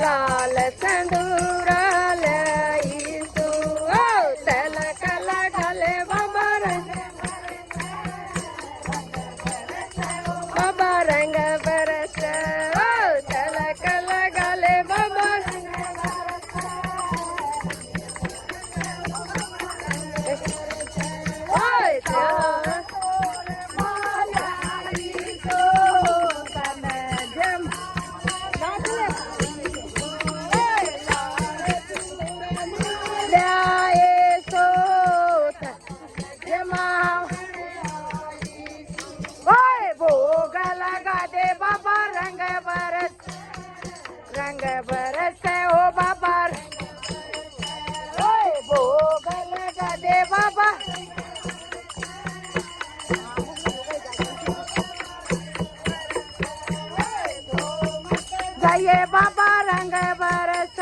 लाल संदूराल issue तलक लागले बाबा रंग बरस तलक लागले बाबा रंग बरस ओ बाबा भोग लगा दे बाबा जाइए बाबा रंग बरस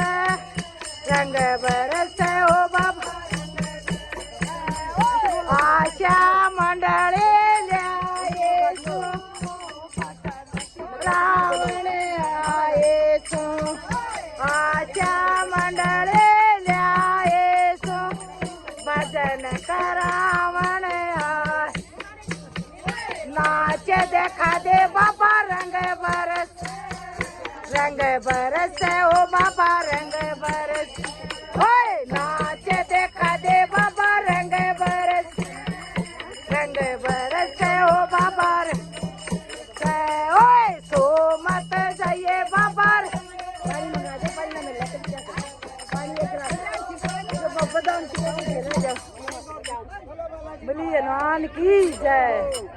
ओ बाबा आशा मंडळे रावण आशा मंडळे ल्यायेसो भजन करावण नाच देखा दे बाबा रंग बरस ओ बाबा रंग बरस ओए नाच देखा दे बाबा रंग बरस ओ बाबा ओए सो मत जाइए बाबा बलिए नान की जय।